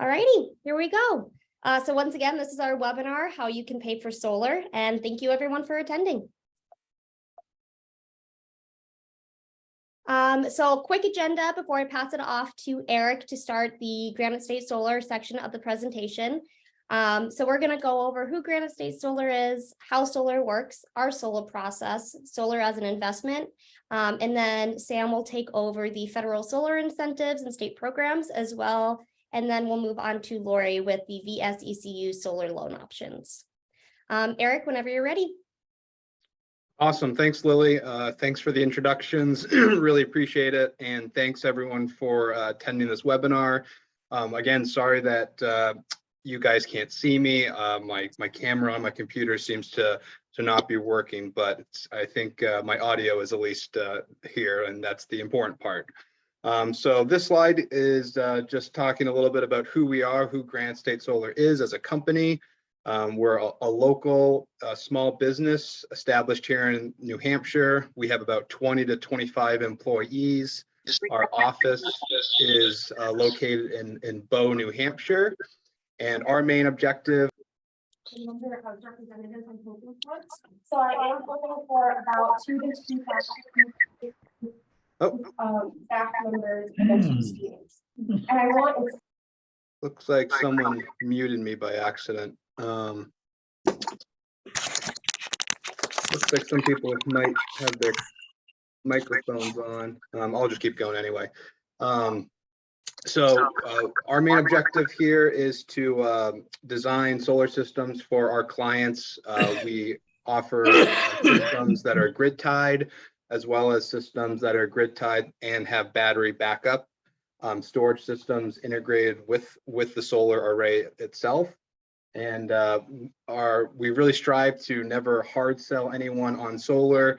Alrighty, here we go. So once again, this is our webinar, How You Can Pay for Solar, and thank you everyone for attending. So a quick agenda before I pass it off to Eric to start the Granite State Solar section of the presentation. So we're going to go over who Granite State Solar is, how solar works, our solar process, solar as an investment, and then Sam will take over the federal solar incentives and state programs as well. And then we'll move on to Lori with the VSECU solar loan options. Eric, whenever you're ready. Awesome. Thanks, Lily. Thanks for the introductions. Really appreciate it. And thanks everyone for attending this webinar. Again, sorry that you guys can't see me. My camera on my computer seems to not be working, but I think my audio is at least here, and that's the important part. So this slide is just talking a little bit about who we are, who Granite State Solar is as a company. We're a local small business established here in New Hampshire. We have about 20 to 25 employees. Our office is located in Bow, New Hampshire. And our main objective. So I am looking for about 2 to 2 staff members and 2 students. And I want. Looks like someone muted me by accident. Looks like some people might have their microphones on. I'll just keep going anyway. So our main objective here is to design solar systems for our clients. We offer systems that are grid tied, as well as systems that are grid tied and have battery backup. Storage systems integrated with the solar array itself. And we really strive to never hard sell anyone on solar.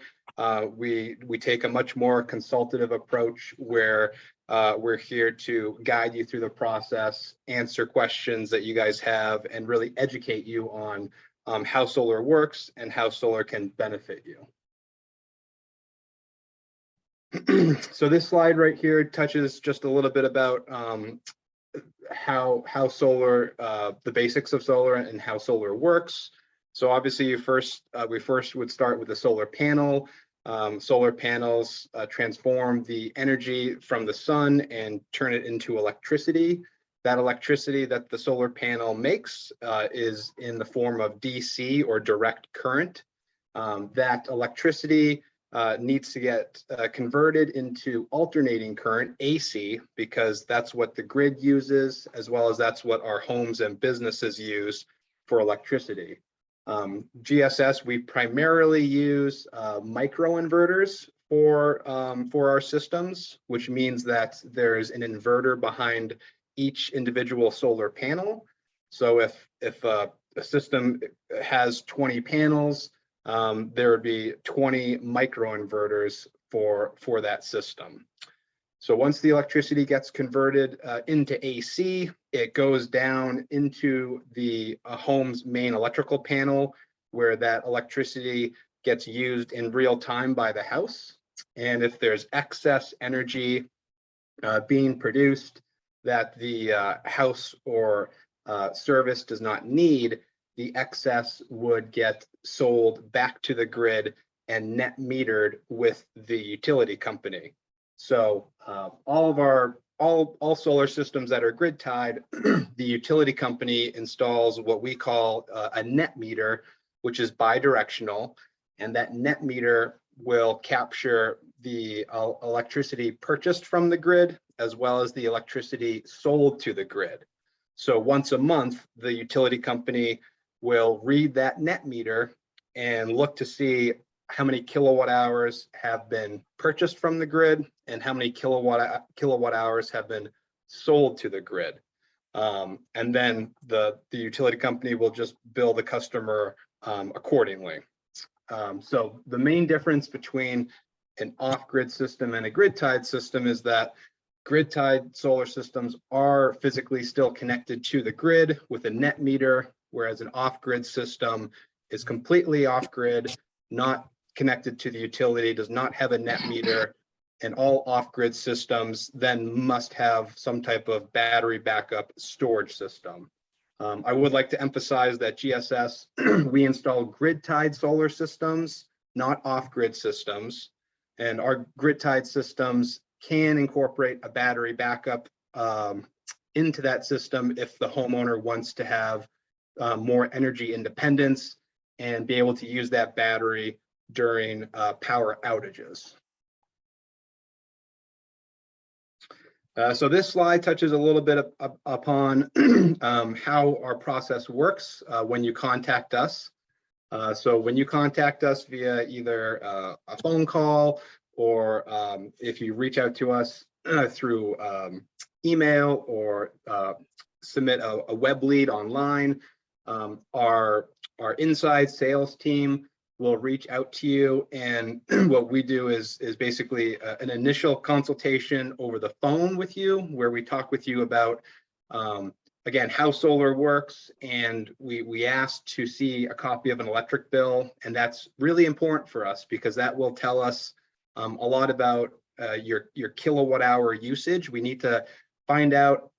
We take a much more consultative approach where we're here to guide you through the process, answer questions that you guys have, and really educate you on how solar works and how solar can benefit you. So this slide right here touches just a little bit about how solar, the basics of solar and how solar works. So obviously we first would start with the solar panel. Solar panels transform the energy from the sun and turn it into electricity. That electricity that the solar panel makes is in the form of DC or direct current. That electricity needs to get converted into alternating current, AC, because that's what the grid uses, as well as that's what our homes and businesses use for electricity. GSS, we primarily use microinverters for our systems, which means that there's an inverter behind each individual solar panel. So if a system has 20 panels, there would be 20 microinverters for that system. So once the electricity gets converted into AC, it goes down into the home's main electrical panel, where that electricity gets used in real time by the house. And if there's excess energy being produced that the house or service does not need, the excess would get sold back to the grid and net metered with the utility company. So all solar systems that are grid tied, the utility company installs what we call a net meter, which is bidirectional, and that net meter will capture the electricity purchased from the grid as well as the electricity sold to the grid. So once a month, the utility company will read that net meter and look to see how many kilowatt hours have been purchased from the grid and how many kilowatt hours have been sold to the grid. And then the utility company will just bill the customer accordingly. So the main difference between an off-grid system and a grid-tied system is that grid-tied solar systems are physically still connected to the grid with a net meter, whereas an off-grid system is completely off-grid, not connected to the utility, does not have a net meter, and all off-grid systems then must have some type of battery backup storage system. I would like to emphasize that GSS, we install grid-tied solar systems, not off-grid systems. And our grid-tied systems can incorporate a battery backup into that system if the homeowner wants to have more energy independence and be able to use that battery during power outages. So this slide touches a little bit upon how our process works when you contact us. So when you contact us via either a phone call or if you reach out to us through email or submit a web lead online, our inside sales team will reach out to you, and what we do is basically an initial consultation over the phone with you, where we talk with you about again how solar works, and we ask to see a copy of an electric bill, and that's really important for us because that will tell us a lot about your kilowatt hour usage. We need to find out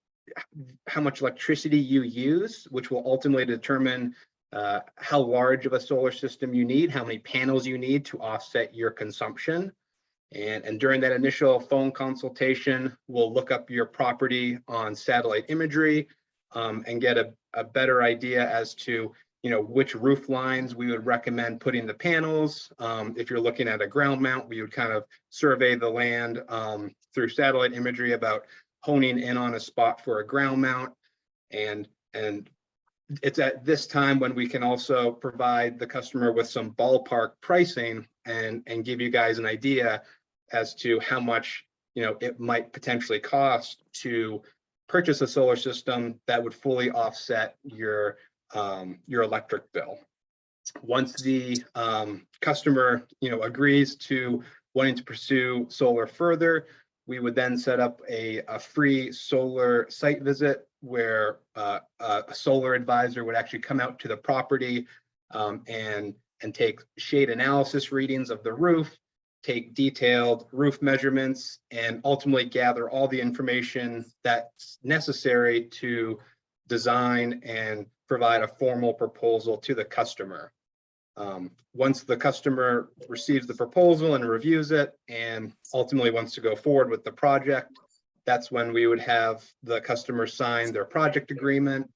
how much electricity you use, which will ultimately determine how large of a solar system you need, how many panels you need to offset your consumption. And during that initial phone consultation, we'll look up your property on satellite imagery and get a better idea as to which roof lines we would recommend putting the panels. If you're looking at a ground mount, we would kind of survey the land through satellite imagery about honing in on a spot for a ground mount. And it's at this time when we can also provide the customer with some ballpark pricing and give you guys an idea as to how much it might potentially cost to purchase a solar system that would fully offset your electric bill. Once the customer agrees to wanting to pursue solar further, we would then set up a free solar site visit where a solar advisor would actually come out to the property and take shade analysis readings of the roof, take detailed roof measurements, and ultimately gather all the information that's necessary to design and provide a formal proposal to the customer. Once the customer receives the proposal and reviews it and ultimately wants to go forward with the project, that's when we would have the customer sign their project agreement.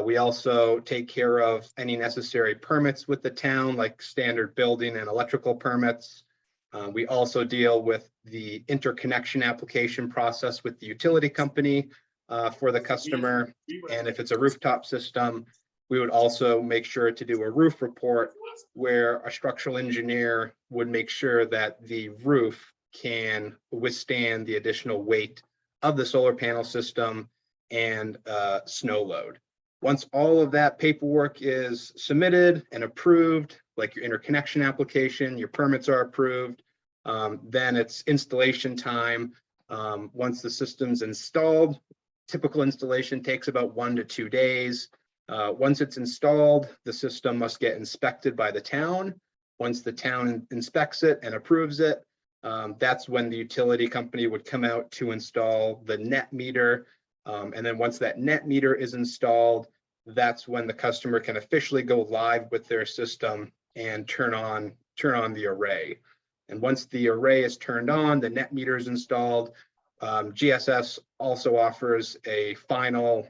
We also take care of any necessary permits with the town, like standard building and electrical permits. We also deal with the interconnection application process with the utility company for the customer. And if it's a rooftop system, we would also make sure to do a roof report where a structural engineer would make sure that the roof can withstand the additional weight of the solar panel system and snow load. Once all of that paperwork is submitted and approved, like your interconnection application, your permits are approved, then it's installation time. Once the system's installed, typical installation takes about 1 to 2 days. Once it's installed, the system must get inspected by the town. Once the town inspects it and approves it, that's when the utility company would come out to install the net meter. And then once that net meter is installed, that's when the customer can officially go live with their system and turn on the array. And once the array is turned on, the net meter is installed. GSS also offers a final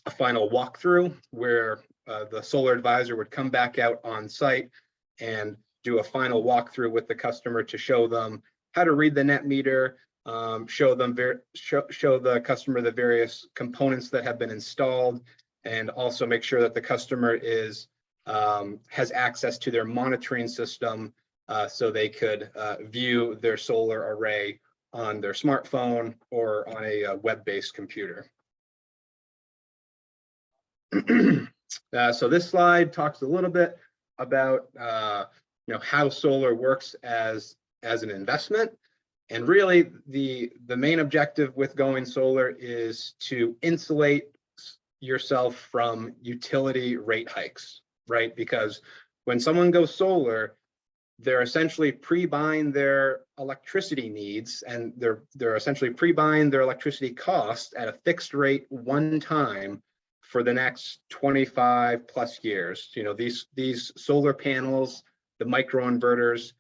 walkthrough where the solar advisor would come back out on site and do a final walkthrough with the customer to show them how to read the net meter, show the customer the various components that have been installed, and also make sure that the customer has access to their monitoring system so they could view their solar array on their smartphone or on a web-based computer. So this slide talks a little bit about how solar works as an investment, and really the main objective with going solar is to insulate yourself from utility rate hikes, right? Because when someone goes solar, they're essentially pre-buying their electricity needs, and they're essentially pre-buying their electricity cost at a fixed rate one time for the next 25 plus years. You know, these solar panels, the microinverters,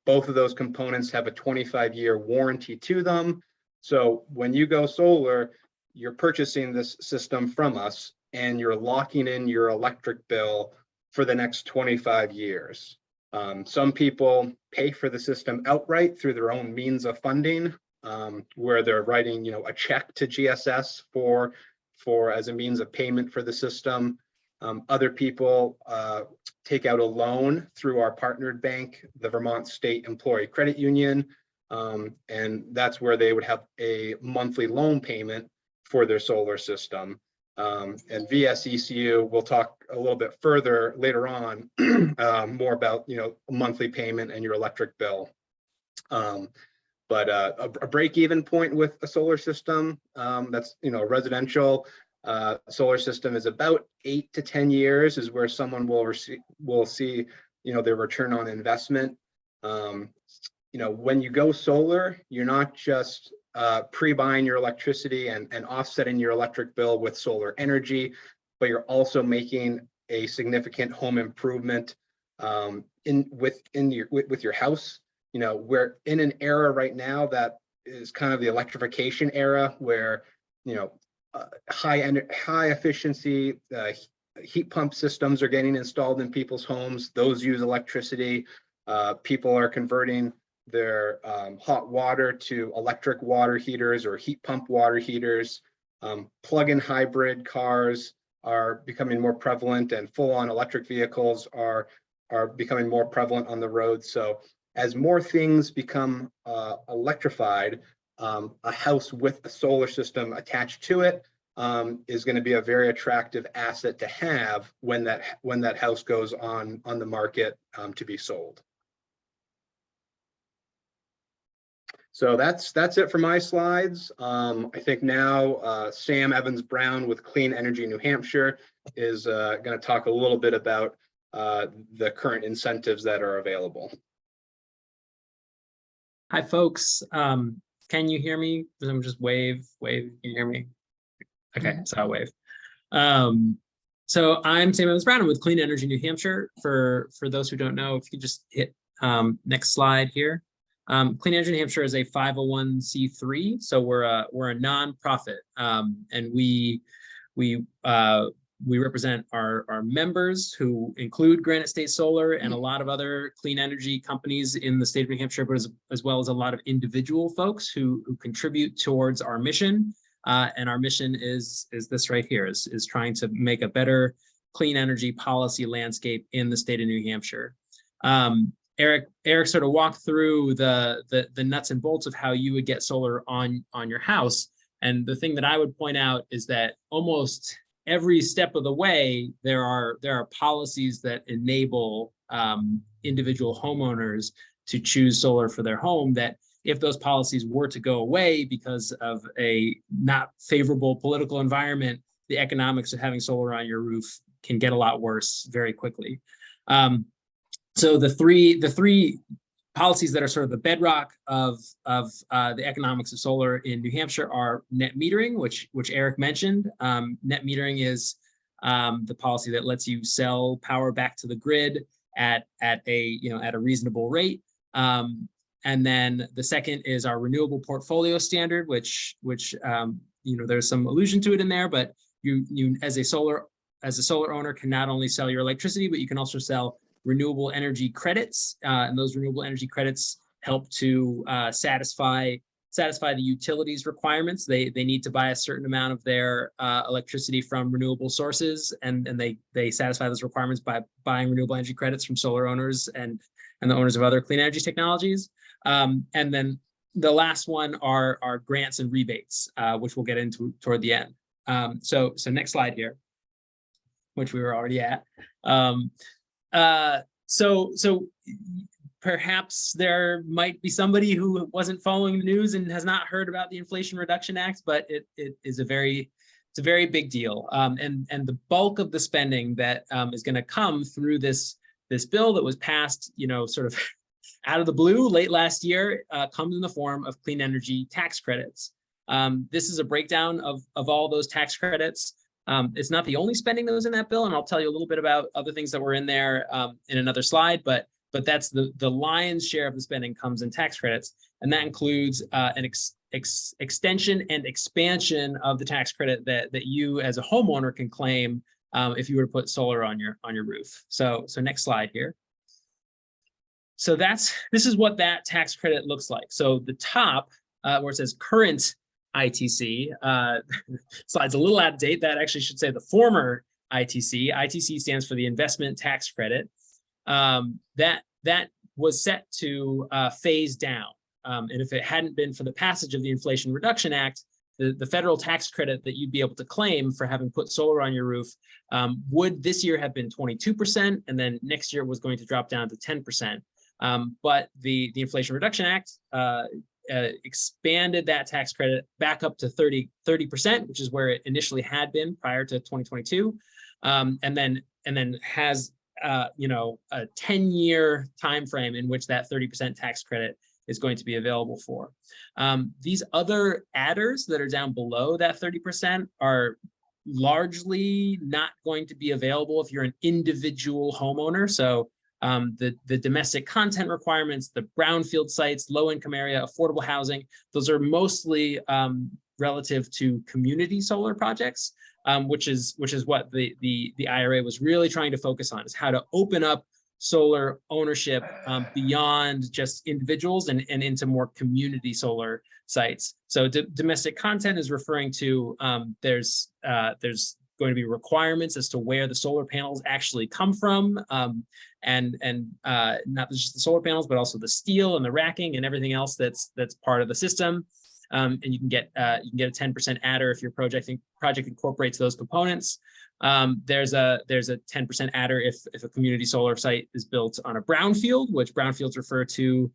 both of those components have a 25-year warranty to them. So when you go solar, you're purchasing this system from us and you're locking in your electric bill for the next 25 years. Some people pay for the system outright through their own means of funding, where they're writing, you know, a check to GSS for as a means of payment for the system. Other people take out a loan through our partnered bank, the Vermont State Employee Credit Union, and that's where they would have a monthly loan payment for their solar system. And VSECU, we'll talk a little bit further later on, more about, you know, a monthly payment and your electric bill. But a break-even point with a solar system, that's, you know, a residential solar system is about 8 to 10 years is where someone will see, you know, their return on investment. You know, when you go solar, you're not just pre-buying your electricity and offsetting your electric bill with solar energy, but you're also making a significant home improvement with your house. You know, we're in an era right now that is kind of the electrification era, where, you know, high efficiency heat pump systems are getting installed in people's homes. Those use electricity. People are converting their hot water to electric water heaters or heat pump water heaters. Plug-in hybrid cars are becoming more prevalent, and full-on electric vehicles are becoming more prevalent on the road. So as more things become electrified, a house with a solar system attached to it is going to be a very attractive asset to have when that house goes on the market to be sold. So that's it for my slides. I think now Sam Evans-Brown with Clean Energy New Hampshire is going to talk a little bit about the current incentives that are available. Hi, folks. Can you hear me? I'm just wave. Can you hear me? Okay, so I'll wave. So I'm Sam Evans-Brown with Clean Energy New Hampshire. For those who don't know, if you just hit next slide here. Clean Energy New Hampshire is a 501c3, so we're a nonprofit, and we represent our members, who include Granite State Solar and a lot of other clean energy companies in the state of New Hampshire, but as well as a lot of individual folks who contribute towards our mission. And our mission is this right here, is trying to make a better clean energy policy landscape in the state of New Hampshire. Eric sort of walked through the nuts and bolts of how you would get solar on your house. And the thing that I would point out is that almost every step of the way, there are policies that enable individual homeowners to choose solar for their home, that if those policies were to go away because of a not favorable political environment, the economics of having solar on your roof can get a lot worse very quickly. So the three policies that are sort of the bedrock of the economics of solar in New Hampshire are net metering, which Eric mentioned. Net metering is the policy that lets you sell power back to the grid at a reasonable rate. And then the second is our renewable portfolio standard, which there's some allusion to it in there, but you as a solar owner can not only sell your electricity, but you can also sell renewable energy credits, and those renewable energy credits help to satisfy the utilities requirements. They need to buy a certain amount of their electricity from renewable sources, and they satisfy those requirements by buying renewable energy credits from solar owners and the owners of other clean energy technologies. And then the last one are grants and rebates, which we'll get into toward the end. So next slide here, which we were already at. So perhaps there might be somebody who wasn't following the news and has not heard about the Inflation Reduction Act, but it is a very big deal. And the bulk of the spending that is going to come through this this bill that was passed, sort of out of the blue late last year, comes in the form of clean energy tax credits. This is a breakdown of all those tax credits. It's not the only spending that was in that bill, and I'll tell you a little bit about other things that were in there in another slide, but that's the lion's share of the spending comes in tax credits, and that includes an extension and expansion of the tax credit that you as a homeowner can claim if you were to put solar on your roof. So next slide here. So this is what that tax credit looks like. So the top where it says current ITC, slide's a little out of date. That actually should say the former ITC. ITC stands for the investment tax credit. That was set to phase down. And if it hadn't been for the passage of the Inflation Reduction Act, the federal tax credit that you'd be able to claim for having put solar on your roof would this year have been 22%, and then next year was going to drop down to 10%. But the Inflation Reduction Act expanded that tax credit back up to 30%, which is where it initially had been prior to 2022, and then has a 10-year time frame in which that 30% tax credit is going to be available for. These other adders that are down below that 30% are largely not going to be available if you're an individual homeowner. So the domestic content requirements, the brownfield sites, low-income area, affordable housing, those are mostly relative to community solar projects, which is what the IRA was really trying to focus on, is how to open up solar ownership beyond just individuals and into more community solar sites. So domestic content is referring to there's going to be requirements as to where the solar panels actually come from, and not just the solar panels, but also the steel and the racking and everything else that's part of the system. And you can get a 10% adder if your project incorporates those components. There's a 10% adder if a community solar site is built on a brownfield, which brownfields refer to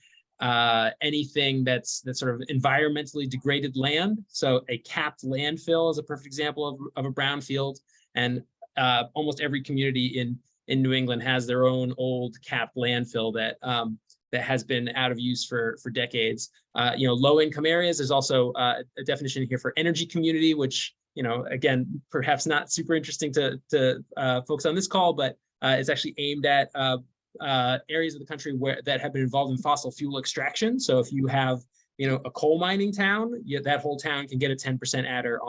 anything that's sort of environmentally degraded land. So a capped landfill is a perfect example of a brownfield, and almost every community in New England has their own old capped landfill that has been out of use for decades. Low-income areas, there's also a definition here for energy community, which, again, perhaps not super interesting to folks on this call, but it's actually aimed at areas of the country that have been involved in fossil fuel extraction. So if you have, a coal mining town, that whole town can get a 10% adder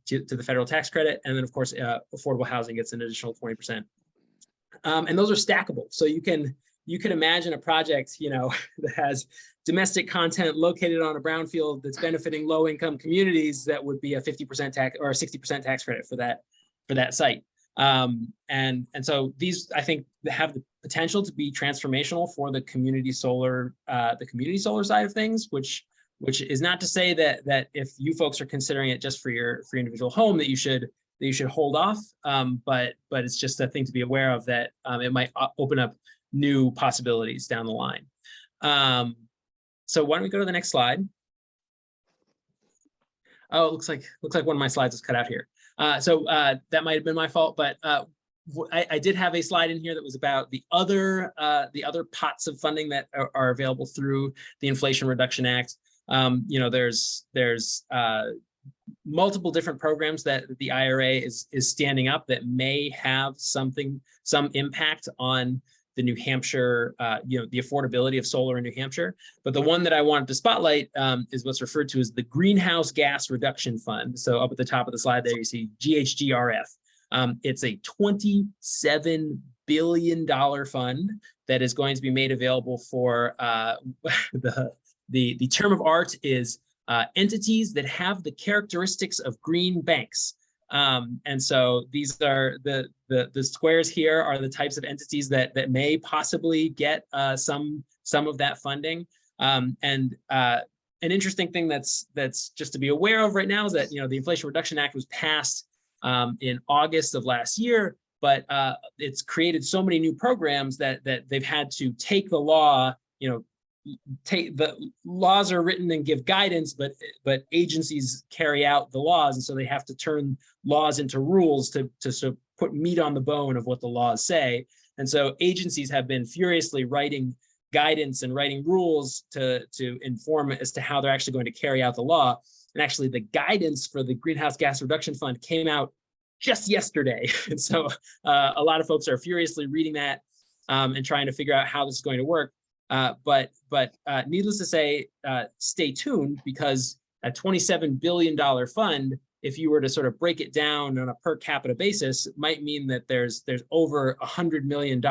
to the federal tax credit. And then, of course, affordable housing gets an additional 20%. And those are stackable. So you can imagine a project, that has domestic content located on a brownfield that's benefiting low-income communities that would be a 50% tax or a 60% tax credit for that site. And so these, I think, have the potential to be transformational for the community solar side of things, which is not to say that if you folks are considering it just for your individual home that you should hold off, but it's just a thing to be aware of, that it might open up new possibilities down the line. So why don't we go to the next slide? Oh, it looks like one of my slides is cut out here. So that might have been my fault, but I did have a slide in here that was about the other pots of funding that are available through the Inflation Reduction Act. There's multiple different programs that the IRA is standing up that may have some impact on the New Hampshire, the affordability of solar in New Hampshire. But the one that I wanted to spotlight is what's referred to as the Greenhouse Gas Reduction Fund. So up at the top of the slide there, you see GHGRF. It's a $27 billion fund that is going to be made available for the term of art is entities that have the characteristics of green banks. And so these are the squares here are the types of entities that may possibly get some of that funding. And an interesting thing that's just to be aware of right now is that the Inflation Reduction Act was passed in August of last year, but it's created so many new programs that they've had to take the law. The laws are written and give guidance, but agencies carry out the laws, and so they have to turn laws into rules to put meat on the bone of what the laws say. And so agencies have been furiously writing guidance and writing rules to inform as to how they're actually going to carry out the law. And actually the guidance for the Greenhouse Gas Reduction Fund came out just yesterday. And so a lot of folks are furiously reading that and trying to figure out how this is going to work. But needless to say, stay tuned, because a $27 billion fund, if you were to sort of break it down on a per capita basis, might mean that there's over $100 million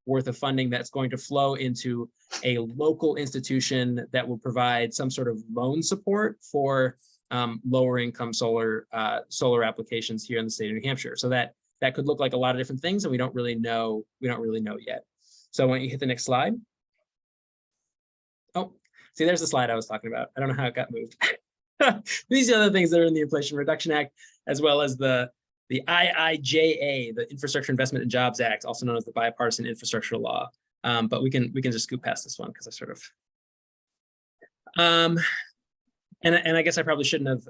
worth of funding that's going to flow into a local institution that will provide some sort of loan support for lower income solar applications here in the state of New Hampshire. So that could look like a lot of different things, and we don't really know yet. So why don't you hit the next slide? Oh, see, there's the slide I was talking about. I don't know how it got moved. These are the things that are in the Inflation Reduction Act, as well as the IIJA, the Infrastructure Investment and Jobs Act, also known as the Bipartisan Infrastructure Law. But we can just scoop past this one because I sort of and I guess I probably shouldn't have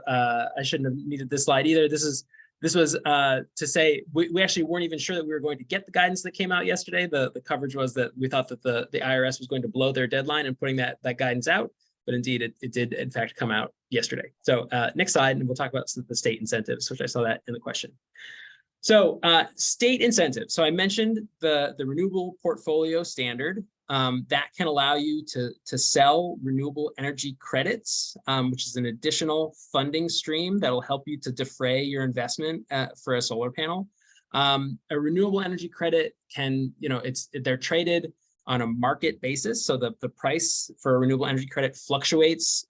needed this slide either. This was to say we actually weren't even sure that we were going to get the guidance that came out yesterday. The coverage was that we thought that the IRS was going to blow their deadline in putting that guidance out, but indeed it did in fact come out yesterday. So next slide, and we'll talk about the state incentives, which I saw that in the question. So state incentives. So I mentioned the renewable portfolio standard that can allow you to sell renewable energy credits, which is an additional funding stream that will help you to defray your investment for a solar panel. A renewable energy credit can, they're traded on a market basis. So the price for a renewable energy credit fluctuates,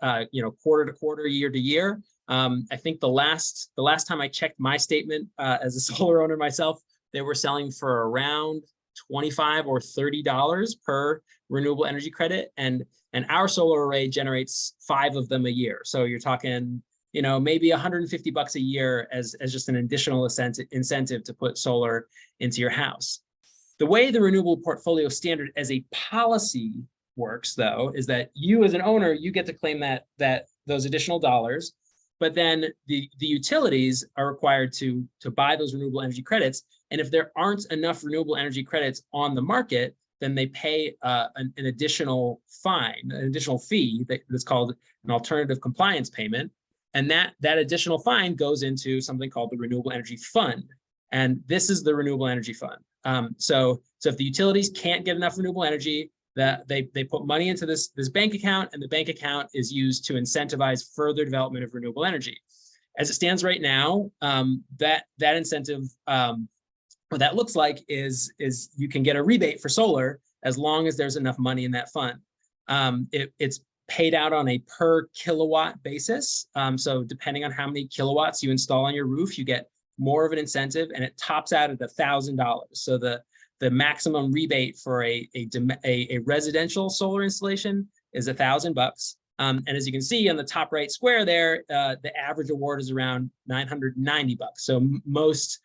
quarter to quarter, year to year. I think the last time I checked my statement as a solar owner myself, they were selling for around $25 or $30 per renewable energy credit, and our solar array generates 5 of them a year. So you're talking, maybe $150 a year as just an additional incentive to put solar into your house. The way the renewable portfolio standard as a policy works, though, is that you as an owner, you get to claim that those additional dollars, but then the utilities are required to buy those renewable energy credits. And if there aren't enough renewable energy credits on the market, then they pay an additional fine, an additional fee that's called an alternative compliance payment. And that additional fine goes into something called the Renewable Energy Fund. And this is the Renewable Energy Fund. So if the utilities can't get enough renewable energy, that they put money into this bank account, and the bank account is used to incentivize further development of renewable energy. As it stands right now, that incentive, what that looks like is you can get a rebate for solar as long as there's enough money in that fund. It's paid out on a per kilowatt basis. So depending on how many kilowatts you install on your roof, you get more of an incentive, and it tops out at $1,000. So the maximum rebate for a residential solar installation is $1,000. And as you can see on the top right square there, the average award is around $990. So most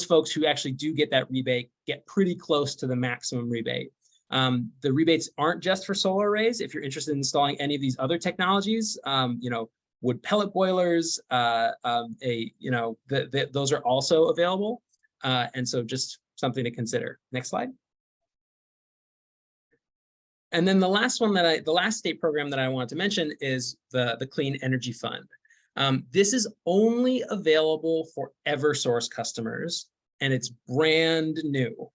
folks who actually do get that rebate get pretty close to the maximum rebate. The rebates aren't just for solar arrays. If you're interested in installing any of these other technologies, wood pellet boilers, those are also available. And so just something to consider. Next slide. And then the last state program that I want to mention is the Clean Energy Fund. This is only available for Eversource customers, and it's brand new.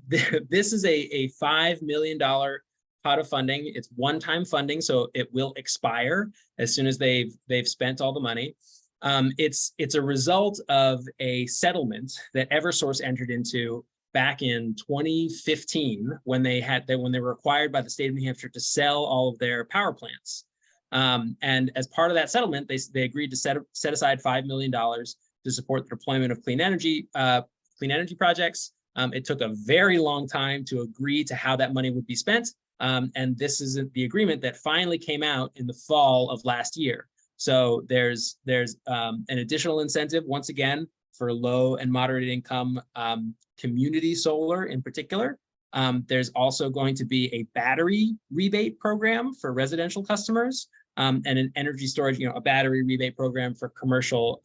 This is a $5 million pot of funding. It's one-time funding, so it will expire as soon as they've spent all the money. It's a result of a settlement that Eversource entered into back in 2015 when they were required by the state of New Hampshire to sell all of their power plants. And as part of that settlement, they agreed to set aside $5 million to support the deployment of clean energy projects. It took a very long time to agree to how that money would be spent. And this is the agreement that finally came out in the fall of last year. So there's an additional incentive, once again, for low and moderate income community solar in particular. There's also going to be a battery rebate program for residential customers, and an energy storage, a battery rebate program for commercial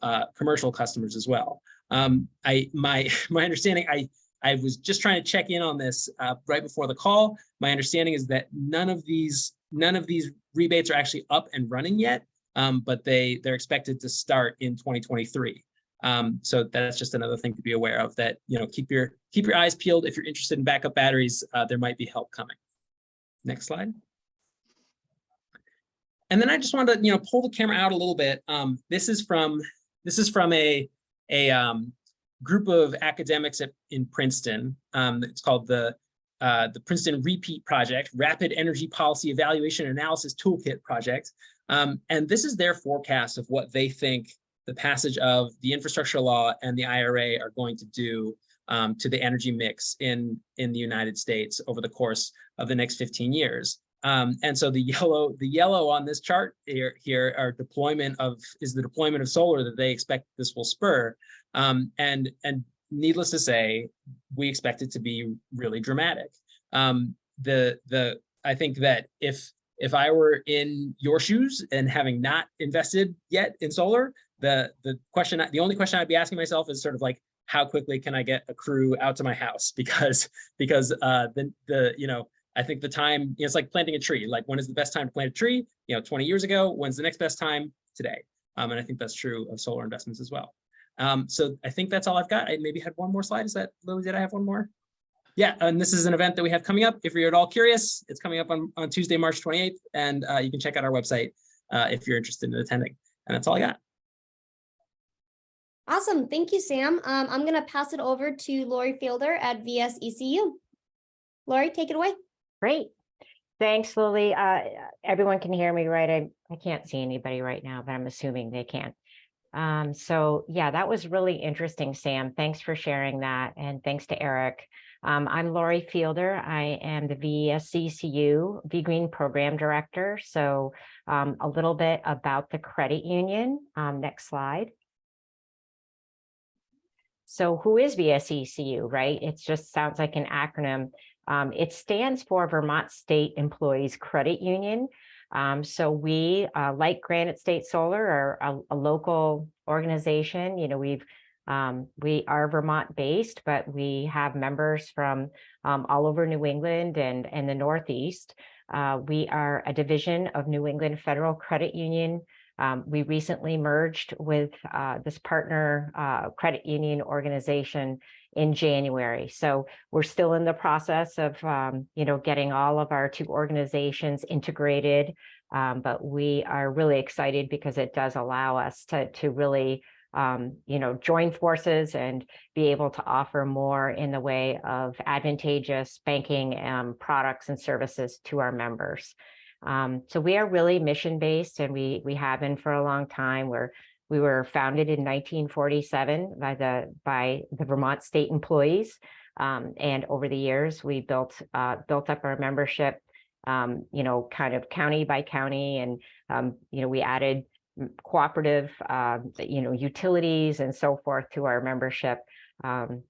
customers as well. My understanding, I was just trying to check in on this right before the call. My understanding is that none of these rebates are actually up and running yet, but they're expected to start in 2023. So that's just another thing to be aware of, that, keep your eyes peeled. If you're interested in backup batteries, there might be help coming. Next slide. And then I just wanted to, pull the camera out a little bit. This is from a group of academics in Princeton. It's called the Princeton Repeat Project, Rapid Energy Policy Evaluation Analysis Toolkit Project. And this is their forecast of what they think the passage of the infrastructure law and the IRA are going to do to the energy mix in the United States over the course of the next 15 years. And so the yellow on this chart here are the deployment of solar that they expect this will spur. And needless to say, we expect it to be really dramatic. I think that if I were in your shoes and having not invested yet in solar, the only question I'd be asking myself is sort of like, how quickly can I get a crew out to my house? Because I think the time, it's like planting a tree. Like, when is the best time to plant a tree? 20 years ago. When's the next best time? Today. And I think that's true of solar investments as well. So I think that's all I've got. I maybe had one more slide. Is that, Lily, did I have one more? Yeah, and this is an event that we have coming up. If you're at all curious, it's coming up on Tuesday, March 28th, and you can check out our website if you're interested in attending. And that's all I got. Awesome. Thank you, Sam. I'm going to pass it over to Lori Fielder at VSECU. Lori, take it away. Great. Thanks, Lily. Everyone can hear me, right? I can't see anybody right now, but I'm assuming they can. So yeah, that was really interesting, Sam. Thanks for sharing that. And thanks to Eric. I'm Lori Fielder. I am the VSECU V-Green Program Director. So a little bit about the credit union. Next slide. So who is VSECU, right? It just sounds like an acronym. It stands for Vermont State Employees Credit Union. So we, like Granite State Solar, are a local organization. We are Vermont based, but we have members from all over New England and the Northeast. We are a division of New England Federal Credit Union. We recently merged with this partner credit union organization in January. So we're still in the process of, getting all of our two organizations integrated. But we are really excited because it does allow us to really, join forces and be able to offer more in the way of advantageous banking products and services to our members. So we are really mission-based, and we have been for a long time. We were founded in 1947 by the Vermont State employees, and over the years we built up our membership, kind of county by county, and we added cooperative, utilities and so forth to our membership. And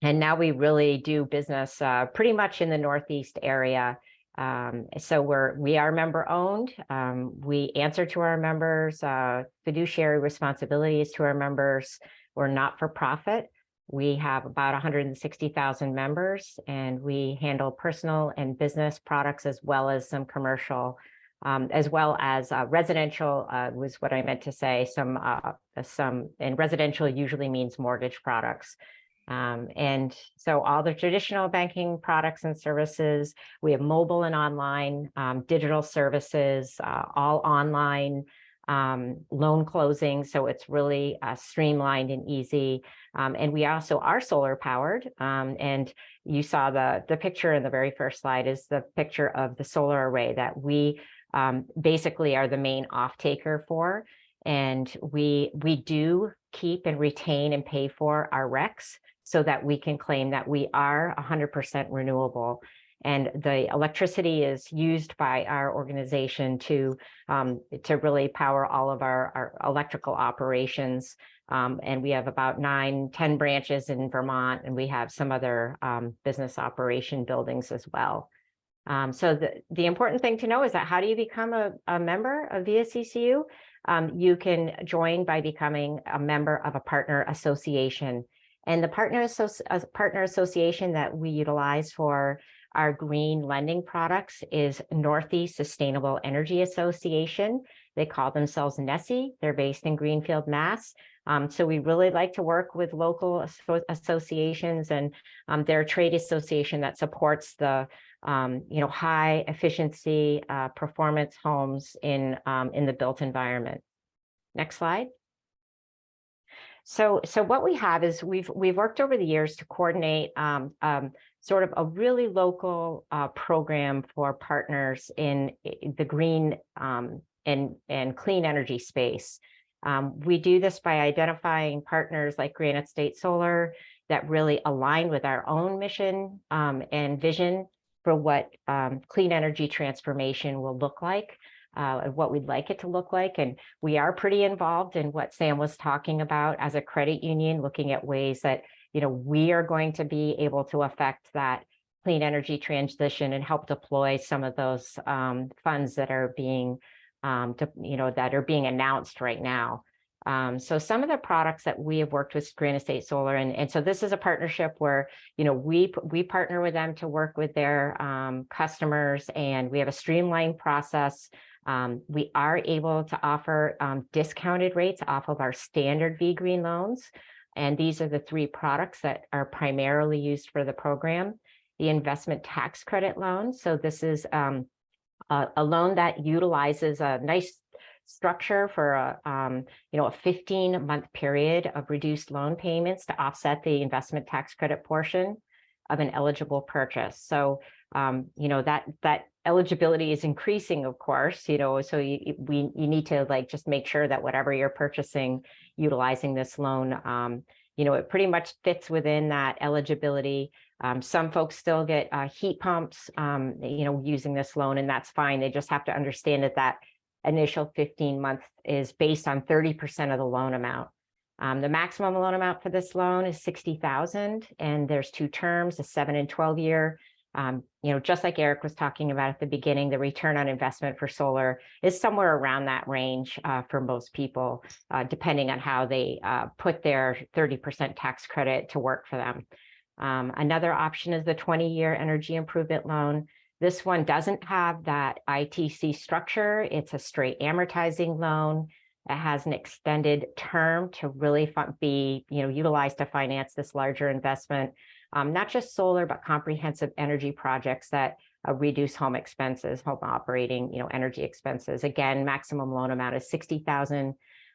now we really do business pretty much in the Northeast area. So we are member owned. We answer to our members, fiduciary responsibilities to our members. We're not for profit. We have about 160,000 members, and we handle personal and business products as well as some commercial, as well as residential, was what I meant to say. And residential usually means mortgage products. And so all the traditional banking products and services, we have mobile and online, digital services, all online, loan closing. So it's really streamlined and easy. And we also are solar powered. And you saw the picture in the very first slide is the picture of the solar array that we basically are the main off taker for. And we do keep and retain and pay for our RECs, so that we can claim that we are 100% renewable. And the electricity is used by our organization to really power all of our electrical operations. And we have about 9-10 branches in Vermont, and we have some other business operation buildings as well. So the important thing to know is that how do you become a member of VSECU? You can join by becoming a member of a partner association. And the partner association that we utilize for our green lending products is Northeast Sustainable Energy Association. They call themselves NESI. They're based in Greenfield, Mass. So we really like to work with local associations, and they're a trade association that supports the high efficiency performance homes in the built environment. Next slide. So what we have is we've worked over the years to coordinate sort of a really local program for partners in the green and clean energy space. We do this by identifying partners like Granite State Solar that really align with our own mission and vision for what clean energy transformation will look like. What we'd like it to look like. And we are pretty involved in what Sam was talking about as a credit union, looking at ways that, we are going to be able to affect that clean energy transition and help deploy some of those funds that are being, that are being announced right now. So some of the products that we have worked with Granite State Solar, and so this is a partnership where, we partner with them to work with their customers, and we have a streamlined process. We are able to offer discounted rates off of our standard V Green loans. And these are the three products that are primarily used for the program. The investment tax credit loan. So this is a loan that utilizes a nice structure for a 15-month period of reduced loan payments to offset the investment tax credit portion of an eligible purchase. So that eligibility is increasing, of course, so you need to just make sure that whatever you're purchasing utilizing this loan, it pretty much fits within that eligibility. Some folks still get heat pumps, using this loan, and that's fine. They just have to understand that initial 15-month is based on 30% of the loan amount. The maximum loan amount for this loan is $60,000, and there's two terms, a 7 and 12 year. Just like Eric was talking about at the beginning, the return on investment for solar is somewhere around that range for most people, depending on how they put their 30% tax credit to work for them. Another option is the 20-year energy improvement loan. This one doesn't have that ITC structure. It's a straight amortizing loan. It has an extended term to really be utilized to finance this larger investment. Not just solar, but comprehensive energy projects that reduce home expenses, home operating, energy expenses. Again, maximum loan amount is $60,000.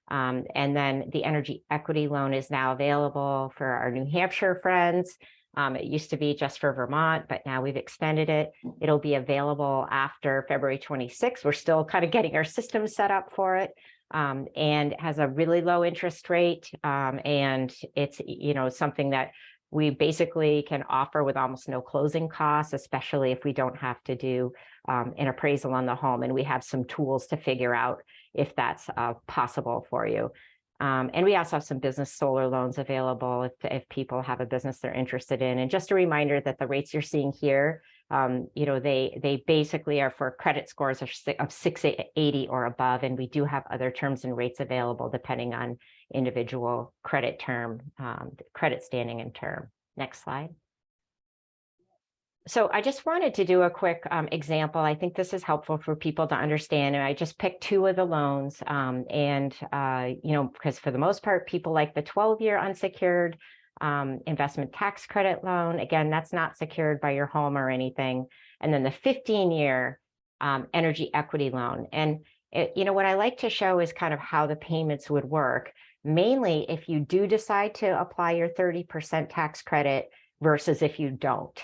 And then the energy equity loan is now available for our New Hampshire friends. It used to be just for Vermont, but now we've extended it. It'll be available after February 26th. We're still kind of getting our system set up for it. And it has a really low interest rate. And it's, something that we basically can offer with almost no closing costs, especially if we don't have to do an appraisal on the home. And we have some tools to figure out if that's possible for you. And we also have some business solar loans available if people have a business they're interested in. And just a reminder that the rates you're seeing here, they basically are for credit scores of 680 or above. And we do have other terms and rates available depending on individual credit term, credit standing and term. Next slide. So I just wanted to do a quick example. I think this is helpful for people to understand. And I just picked two of the loans because for the most part, people like the 12-year unsecured investment tax credit loan. Again, that's not secured by your home or anything. And then the 15-year energy equity loan. And what I like to show is kind of how the payments would work, mainly if you do decide to apply your 30% tax credit versus if you don't.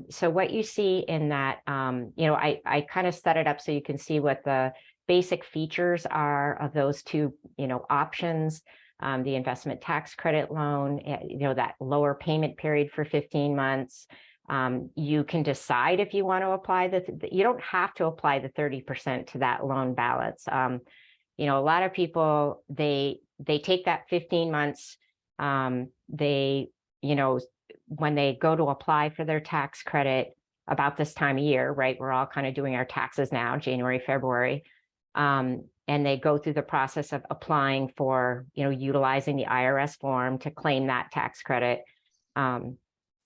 So what you see in that, I kind of set it up so you can see what the basic features are of those two, options. The investment tax credit loan, that lower payment period for 15 months. You can decide if you want to apply you don't have to apply the 30% to that loan balance. A lot of people, they take that 15 months, when they go to apply for their tax credit about this time of year, right? We're all kind of doing our taxes now, January, February. And and they go through the process of applying for, utilizing the IRS form to claim that tax credit. And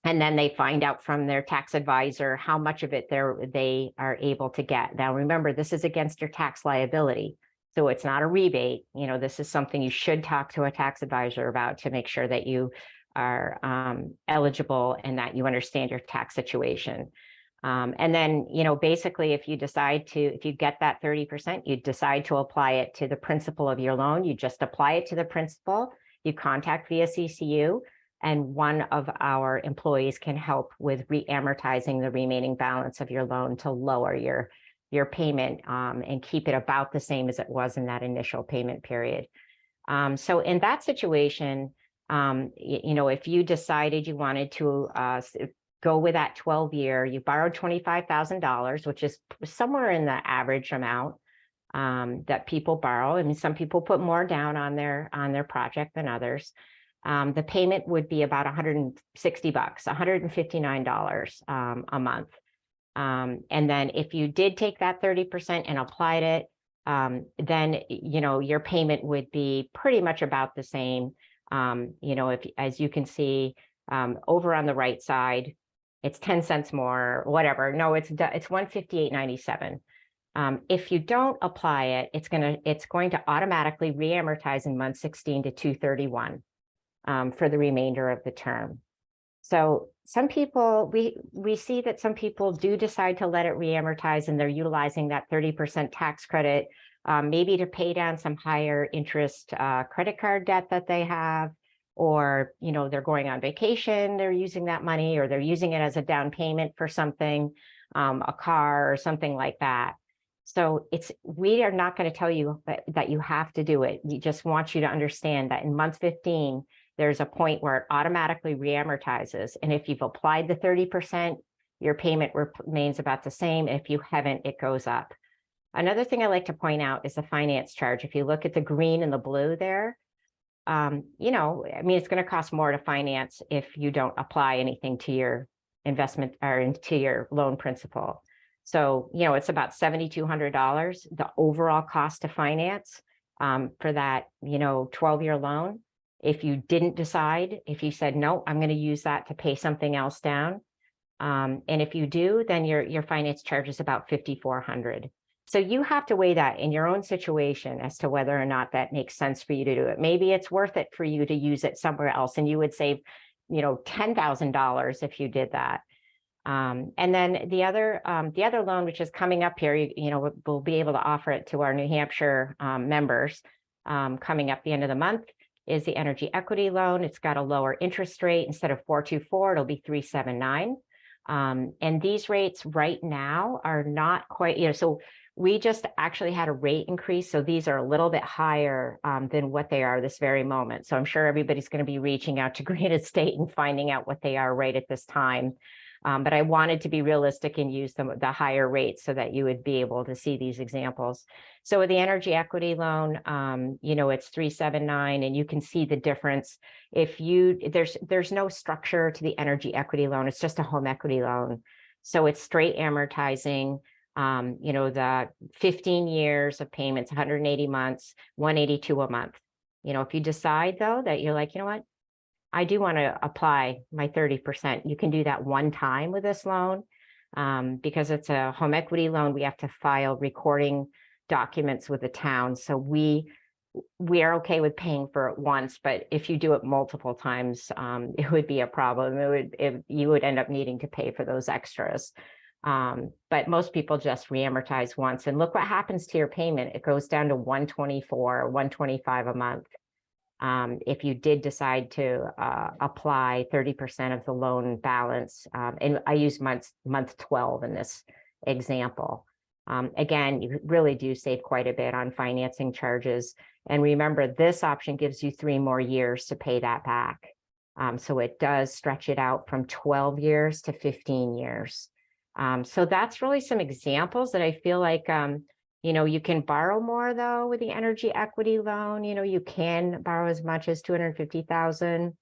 then they find out from their tax advisor how much of it they are able to get. Now, remember, this is against your tax liability. So it's not a rebate. This is something you should talk to a tax advisor about to make sure that you are eligible and that you understand your tax situation. And then, basically, if you get that 30%, you decide to apply it to the principal of your loan, you just apply it to the principal, you contact VSECU, and one of our employees can help with re-amortizing the remaining balance of your loan to lower your payment and keep it about the same as it was in that initial payment period. So in that situation, if you decided you wanted to go with that 12-year, you borrowed $25,000, which is somewhere in the average amount that people borrow. I mean, some people put more down on their project than others. The payment would be about $160, $159 a month. And then if you did take that 30% and applied it, then, your payment would be pretty much about the same. As you can see over on the right side, it's 10 cents more, whatever. No, it's $158.97. If you don't apply it, it's going to automatically re-amortize in month 16 to $231 for the remainder of the term. So some people, we see that some people do decide to let it re-amortize, and they're utilizing that 30% tax credit, maybe to pay down some higher interest credit card debt that they have, or, they're going on vacation, they're using that money, or they're using it as a down payment for something, a car or something like that. So we are not going to tell you that you have to do it. We just want you to understand that in month 15, there's a point where it automatically re-amortizes. And if you've applied the 30%, your payment remains about the same. If you haven't, it goes up. Another thing I like to point out is the finance charge. If you look at the green and the blue there, it's going to cost more to finance if you don't apply anything to your investment or into your loan principal. So, it's about $7,200, the overall cost to finance for that, 12-year loan. If you didn't decide, if you said, no, I'm going to use that to pay something else down. And if you do, then your finance charge is about $5,400. So you have to weigh that in your own situation as to whether or not that makes sense for you to do it. Maybe it's worth it for you to use it somewhere else, and you would save, $10,000 if you did that. And then the other loan, which is coming up here, we'll be able to offer it to our New Hampshire members coming up the end of the month, is the energy equity loan. It's got a lower interest rate. Instead of 4.24, it'll be 3.79. And these rates right now are not quite, so we just actually had a rate increase. So these are a little bit higher than what they are this very moment. So I'm sure everybody's going to be reaching out to Granite State and finding out what they are right at this time. But I wanted to be realistic and use the higher rates so that you would be able to see these examples. So with the energy equity loan, it's 3.79, and you can see the difference. If there's no structure to the energy equity loan, it's just a home equity loan. So it's straight amortizing, the 15 years of payments, 180 months, 182 a month. If you decide though that you're like, what, I do want to apply my 30%. You can do that one time with this loan because it's a home equity loan. We have to file recording documents with the town. So we are okay with paying for it once, but if you do it multiple times, it would be a problem. You would end up needing to pay for those extras. But most people just re-amortize once, and look what happens to your payment. It goes down to $124, $125 a month. If you did decide to apply 30% of the loan balance, and I use month 12 in this example. Again, you really do save quite a bit on financing charges. And remember, this option gives you 3 more years to pay that back. So it does stretch it out from 12 years to 15 years. So that's really some examples that I feel like you can borrow more though with the energy equity loan. You can borrow as much as $250,000.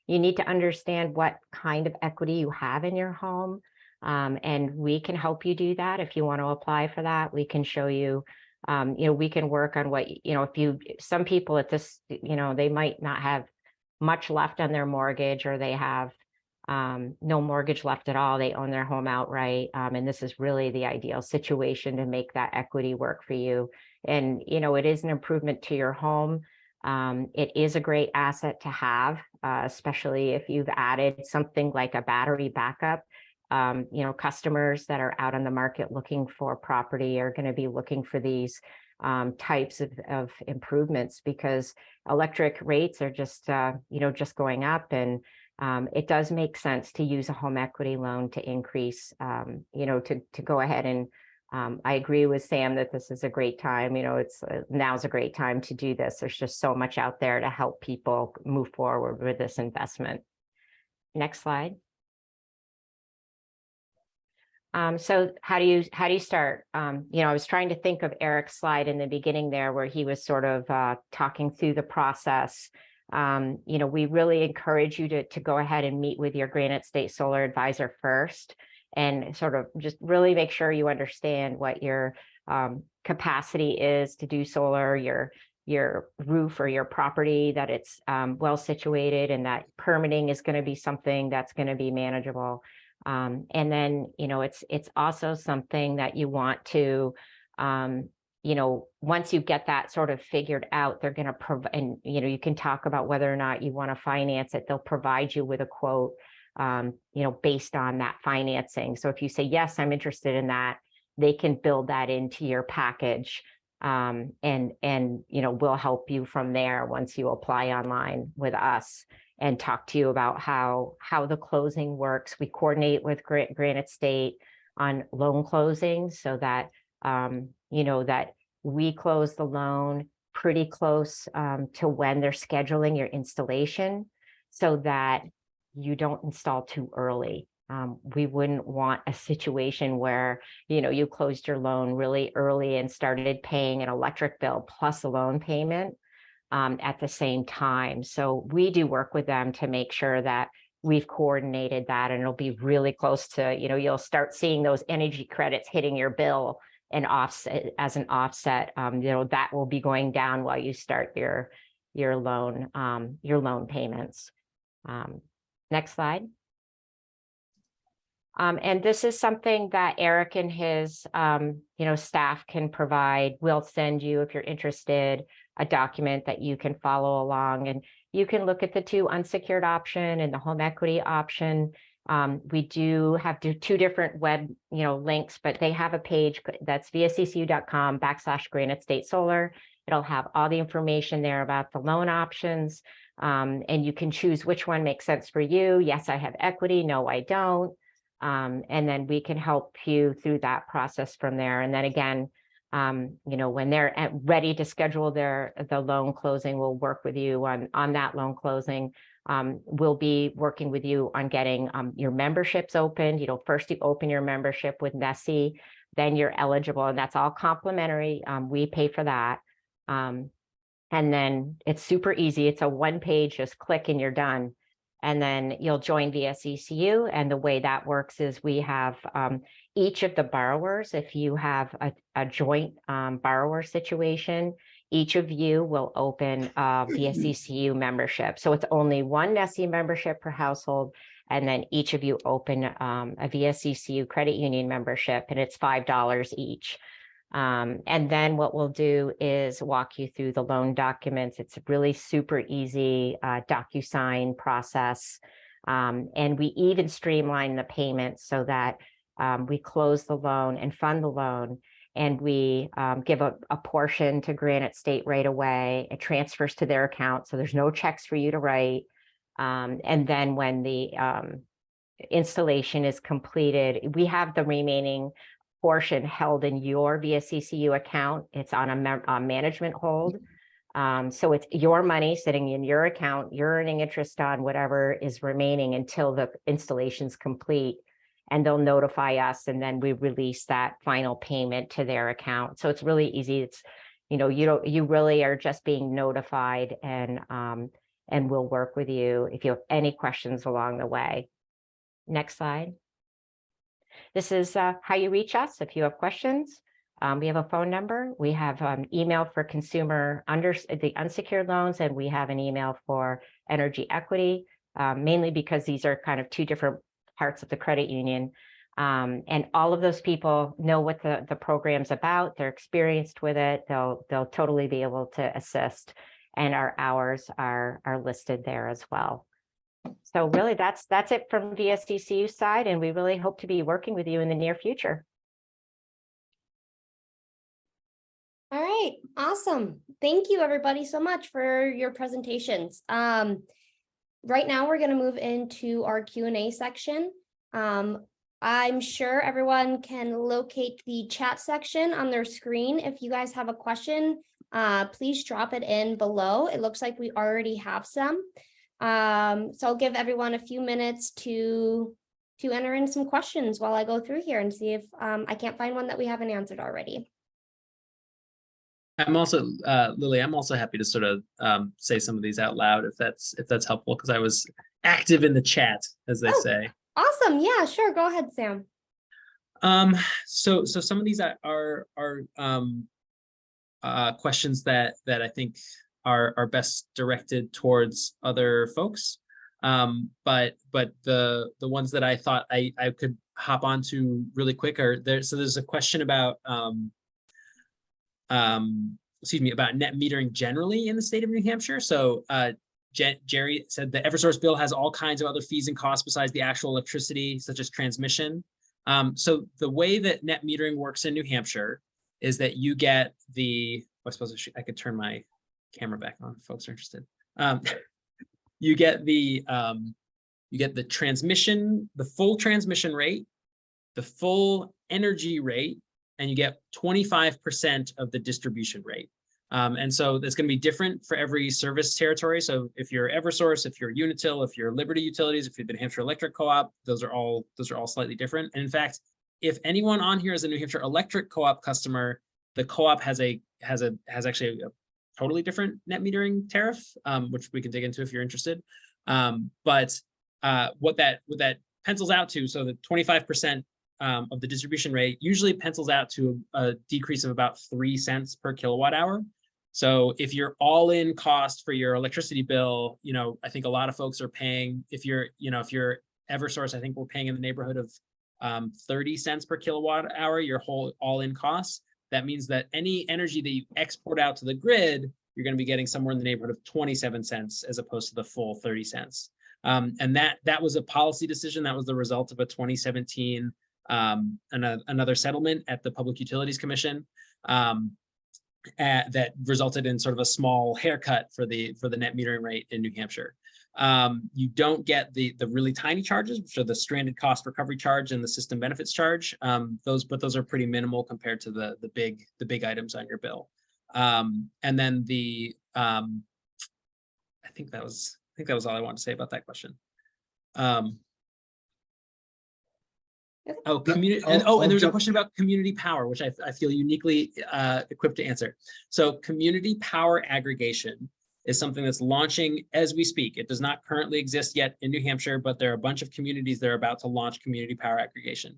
You need to understand what kind of equity you have in your home. And we can help you do that. If you want to apply for that, we can show you we can work on what, some people at this, they might not have much left on their mortgage, or they have no mortgage left at all. They own their home outright. And this is really the ideal situation to make that equity work for you. And, it is an improvement to your home. It is a great asset to have, especially if you've added something like a battery backup. Customers that are out on the market looking for property are going to be looking for these types of improvements, because electric rates are just going up, and it does make sense to use a home equity loan to increase, to go ahead and I agree with Sam that this is a great time. Now's a great time to do this. There's just so much out there to help people move forward with this investment. Next slide. So how do you start? I was trying to think of Eric's slide in the beginning there, where he was sort of talking through the process. We really encourage you to go ahead and meet with your Granite State Solar advisor first, and sort of just really make sure you understand what your capacity is to do solar, your roof or your property, that it's well situated, and that permitting is going to be something that's going to be manageable. And then, it's also something that you want to, once you get that sort of figured out, they're going to provide, and, you can talk about whether or not you want to finance it. They'll provide you with a quote, based on that financing. So if you say, yes, I'm interested in that, they can build that into your package. And we'll help you from there once you apply online with us, and talk to you about how the closing works. We coordinate with Granite State on loan closing, so that, that we close the loan pretty close to when they're scheduling your installation, so that you don't install too early. We wouldn't want a situation where, you closed your loan really early and started paying an electric bill plus a loan payment at the same time. So we do work with them to make sure that we've coordinated that, and it'll be really close to, you'll start seeing those energy credits hitting your bill and offset as an offset. That will be going down while you start your loan payments. Next slide. And this is something that Eric and his, staff can provide. We'll send you, if you're interested, a document that you can follow along, and you can look at the two unsecured option and the home equity option. We do have two different web, links, but they have a page that's vsecU.com/Granite State Solar. It'll have all the information there about the loan options. And you can choose which one makes sense for you. Yes, I have equity. No, I don't. And then we can help you through that process from there. And then again, when they're ready to schedule the loan closing, we'll work with you on that loan closing. We'll be working with you on getting your memberships opened. First you open your membership with VSECU, then you're eligible, and that's all complimentary. We pay for that. And then it's super easy. It's a one page, just click and you're done. And then you'll join VSECU. And the way that works is we have each of the borrowers, if you have a joint borrower situation, each of you will open a VSECU membership. So it's only one VSECU membership per household. And then each of you open a VSECU credit union membership, and it's $5 each. And then what we'll do is walk you through the loan documents. It's a really super easy DocuSign process. And we even streamline the payments so that we close the loan and fund the loan. And we give a portion to Granite State right away. It transfers to their account, so there's no checks for you to write. And then when the installation is completed, we have the remaining portion held in your VSECU account. It's on a management hold. So it's your money sitting in your account. You're earning interest on whatever is remaining until the installation's complete. And they'll notify us, and then we release that final payment to their account. So it's really easy. It's, you really are just being notified, and we'll work with you if you have any questions along the way. Next slide. This is how you reach us if you have questions. We have a phone number. We have email for consumer under the unsecured loans, and we have an email for energy equity, mainly because these are kind of two different parts of the credit union. And all of those people know what the program's about. They're experienced with it. They'll totally be able to assist. And our hours are listed there as well. So really, that's it from VSECU side, and we really hope to be working with you in the near future. All right, awesome. Thank you, everybody, so much for your presentations. Right now, we're going to move into our Q&A section. I'm sure everyone can locate the chat section on their screen. If you guys have a question, please drop it in below. It looks like we already have some. So I'll give everyone a few minutes to enter in some questions while I go through here and see if I can't find one that we haven't answered already. I'm also, Lily, I'm also happy to sort of say some of these out loud if that's helpful, because I was active in the chat, as they say. Awesome. Yeah, sure. Go ahead, Sam. So some of these are questions that I think are best directed towards other folks. But the ones that I thought I could hop onto really quick are there. So there's a question about about net metering generally in the state of New Hampshire. So Jerry said the Eversource bill has all kinds of other fees and costs besides the actual electricity, such as transmission. So the way that net metering works in New Hampshire is that you get I suppose I could turn my camera back on if folks are interested. You get the transmission, the full transmission rate, the full energy rate, and you get 25% of the distribution rate. And so that's going to be different for every service territory. So if you're Eversource, if you're Unitil, if you're Liberty Utilities, if you're the New Hampshire Electric Co-op, those are all slightly different. And in fact, if anyone on here is a New Hampshire Electric Co-op customer, the co-op has actually a totally different net metering tariff, which we can dig into if you're interested. But what that pencils out to, so the 25% of the distribution rate usually pencils out to a decrease of about 3 cents per kilowatt hour. So if you're all in cost for your electricity bill, I think a lot of folks are paying, if you're Eversource, I think we're paying in the neighborhood of 30 cents per kilowatt hour, your whole all in costs. That means that any energy that you export out to the grid, you're going to be getting somewhere in the neighborhood of 27 cents as opposed to the full 30 cents. And that was a policy decision. That was the result of a 2017 another settlement at the Public Utilities Commission that resulted in sort of a small haircut for the net metering rate in New Hampshire. You don't get the really tiny charges, which are the stranded cost recovery charge and the system benefits charge. Those are pretty minimal compared to the big items on your bill. And then I think that was all I wanted to say about that question. Community, and there's a question about community power, which I feel uniquely equipped to answer. So community power aggregation is something that's launching as we speak. It does not currently exist yet in New Hampshire, but there are a bunch of communities that are about to launch community power aggregation.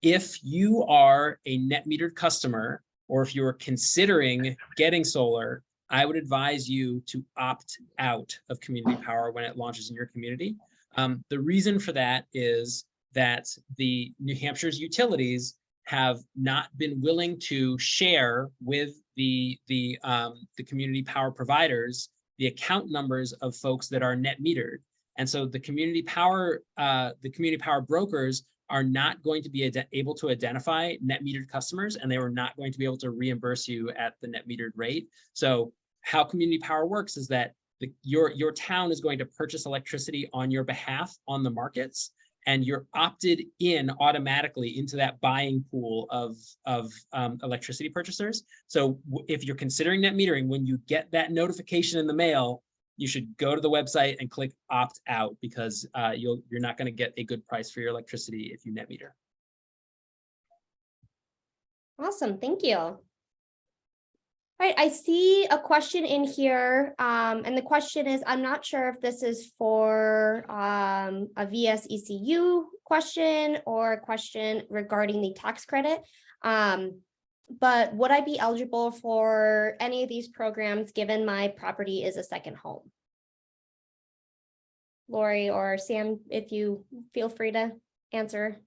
If you are a net metered customer, or if you're considering getting solar, I would advise you to opt out of community power when it launches in your community. The reason for that is that the New Hampshire's utilities have not been willing to share with the community power providers the account numbers of folks that are net metered. And so the community power brokers are not going to be able to identify net metered customers, and they were not going to be able to reimburse you at the net metered rate. So how community power works is that your town is going to purchase electricity on your behalf on the markets, and you're opted in automatically into that buying pool of electricity purchasers. So if you're considering net metering, when you get that notification in the mail, you should go to the website and click opt out, because you're not going to get a good price for your electricity if you net meter. Awesome, thank you. All right, I see a question in here, and the question is, I'm not sure if this is for a VSECU question or a question regarding the tax credit. but would I be eligible for any of these programs given my property is a second home? Lori or Sam, if you feel free to answer.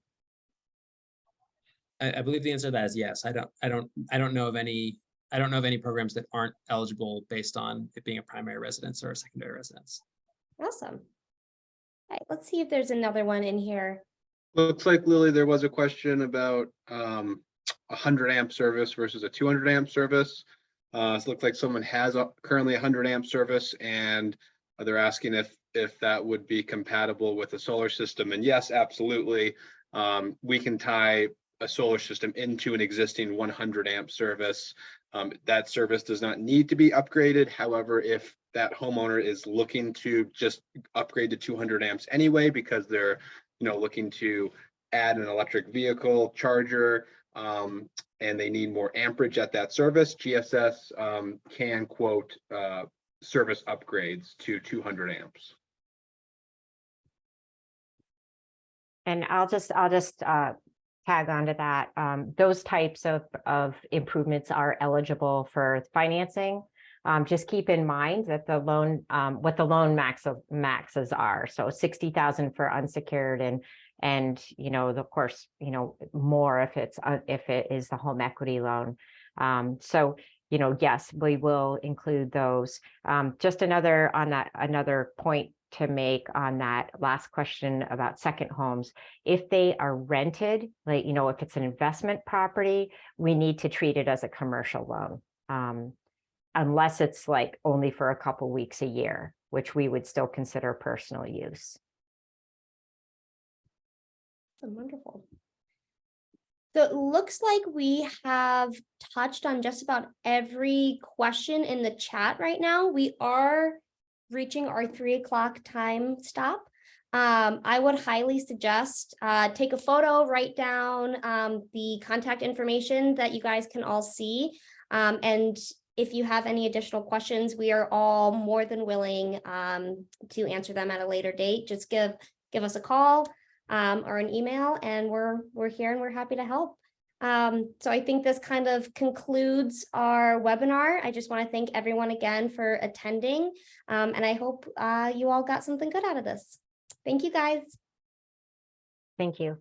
I believe the answer to that is yes. I don't know of any programs that aren't eligible based on it being a primary residence or a secondary residence. Awesome. All right, let's see if there's another one in here. Looks like, Lily, there was a question about 100 amp service versus a 200 amp service. So it looks like someone has currently 100 amp service, and they're asking if that would be compatible with a solar system. And yes, absolutely. We can tie a solar system into an existing 100 amp service. That service does not need to be upgraded. However, if that homeowner is looking to just upgrade to 200 amps anyway, because they're looking to add an electric vehicle charger, and they need more amperage at that service, GSS can quote service upgrades to 200 amps. And I'll just tag onto that. Those types of improvements are eligible for financing. Just keep in mind that the loan, what the loan maxes are. So 60,000 for unsecured, and of course, more if it is the home equity loan. So yes, we will include those. Just another point to make on that last question about second homes. If they are rented, like, if it's an investment property, we need to treat it as a commercial loan. Unless it's like only for a couple weeks a year, which we would still consider personal use. Wonderful. So it looks like we have touched on just about every question in the chat right now. We are reaching our 3 o'clock time stop. I would highly suggest take a photo, write down the contact information that you guys can all see. And if you have any additional questions, we are all more than willing to answer them at a later date. Just give us a call or an email, and we're here and we're happy to help. So I think this kind of concludes our webinar. I just want to thank everyone again for attending, and I hope you all got something good out of this. Thank you, guys. Thank you.